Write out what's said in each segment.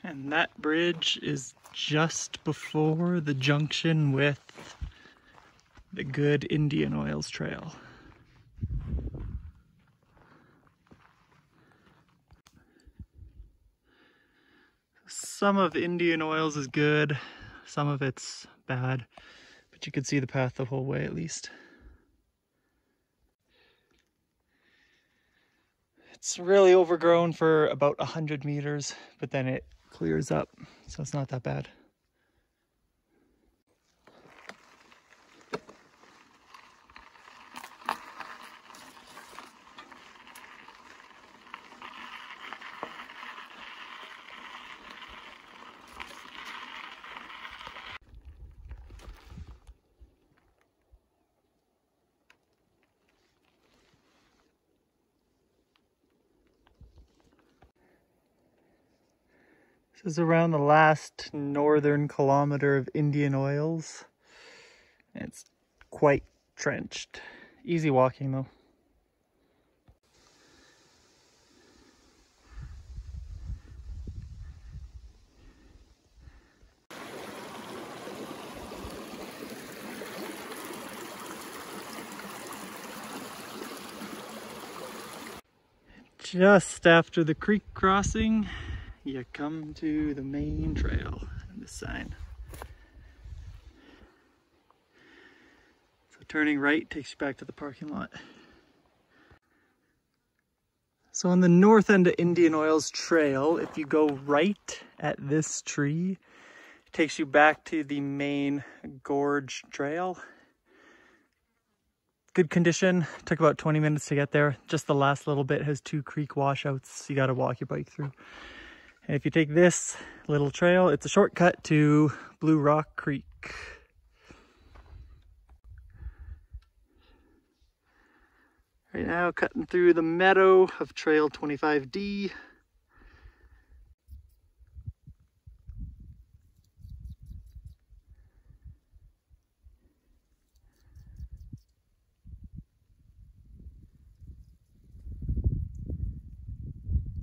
And that bridge is just before the junction with the good Indian Oils Trail. Some of Indian Oils is good, some of it's bad, but you could see the path the whole way at least. It's really overgrown for about 100 meters, but then it clears up, so it's not that bad. This is around the last northern kilometer of Indian Oils. It's quite trenched. Easy walking though. Just after the creek crossing, you come to the main trail and this sign. So turning right takes you back to the parking lot. So on the north end of Indian Oils Trail, if you go right at this tree, it takes you back to the main Gorge trail. Good condition, took about 20 minutes to get there. Just the last little bit has 2 creek washouts you gotta walk your bike through. And if you take this little trail, it's a shortcut to Bluerock Creek. Right now, cutting through the meadow of Trail 25D.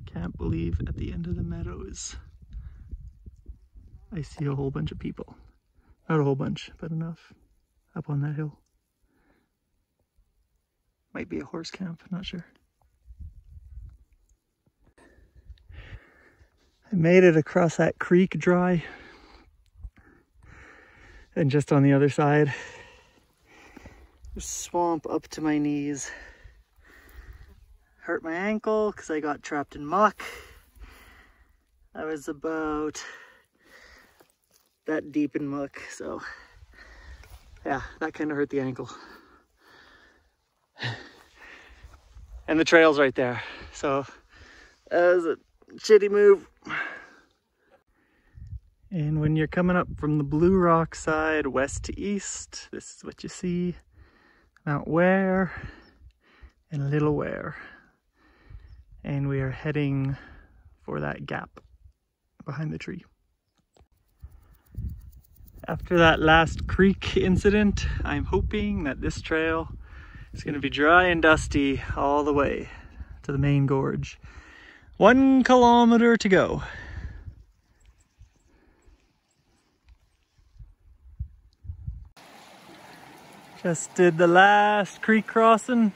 Can't believe at the end of the meadows I see a whole bunch of people. Not a whole bunch, but enough up on that hill. Might be a horse camp, not sure. I made it across that creek dry. And just on the other side, there's swamp up to my knees. Hurt my ankle because I got trapped in muck. I was about that deep in muck, so yeah, that kind of hurt the ankle. And the trail's right there, so that was a shitty move. And when you're coming up from the Bluerock side, west to east, this is what you see. Mount Ware and Little Ware. And we are heading for that gap behind the tree. After that last creek incident, I'm hoping that this trail is going to be dry and dusty all the way to the main gorge. 1 kilometer to go. Just did the last creek crossing.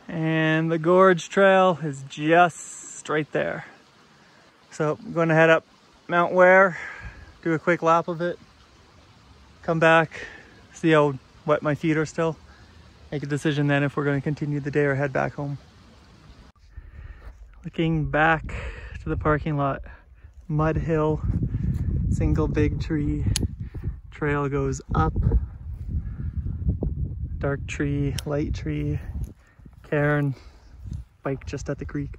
And the Gorge Trail is just right there. So I'm going to head up Mount Ware, do a quick lap of it, come back, see how wet my feet are still, make a decision then if we're going to continue the day or head back home. Looking back to the parking lot, mud hill, single big tree, trail goes up, dark tree, light tree, cairn, bike just at the creek.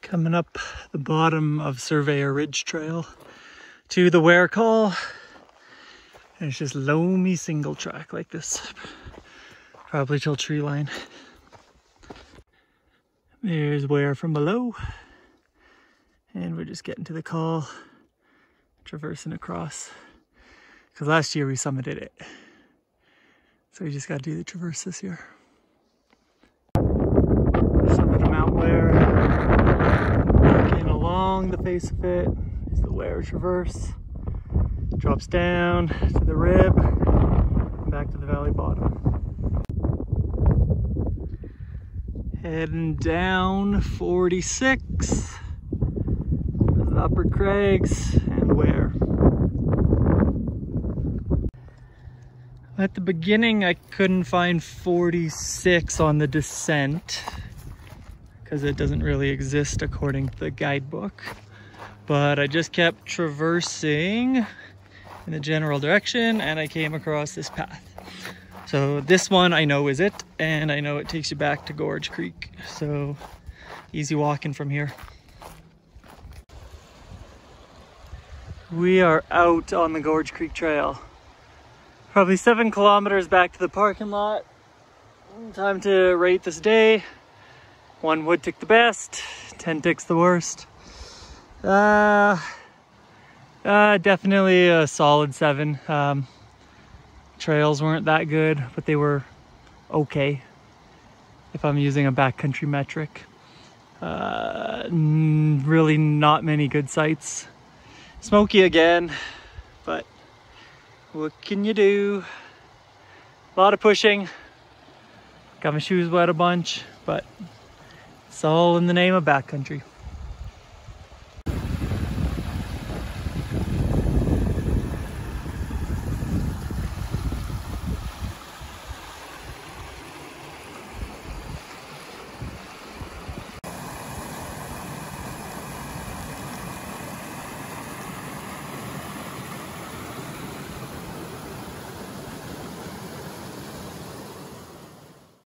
Coming up the bottom of Surveyor Ridge Trail to the Ware Call. And it's just loamy single track like this, probably till tree line. There's Ware from below. And we're just getting to the call, traversing across. Because last year we summited it. So we just got to do the traverse this year. Summit of Mount Ware, walking along along the face of it is the Ware traverse. Drops down to the rib, and back to the valley bottom. Heading down 46, the Upper Craigs and Ware. At the beginning, I couldn't find 46 on the descent because it doesn't really exist according to the guidebook. But I just kept traversing in the general direction and I came across this path. So this one I know is it, and I know it takes you back to Gorge Creek. So easy walking from here. We are out on the Gorge Creek Trail. Probably 7 kilometers back to the parking lot. Time to rate this day. 1 would tick the best, 10 ticks the worst. Definitely a solid 7. Trails weren't that good, but they were okay if I'm using a backcountry metric. Really not many good sights. Smoky again, but what can you do? A lot of pushing. Got my shoes wet a bunch, but it's all in the name of backcountry.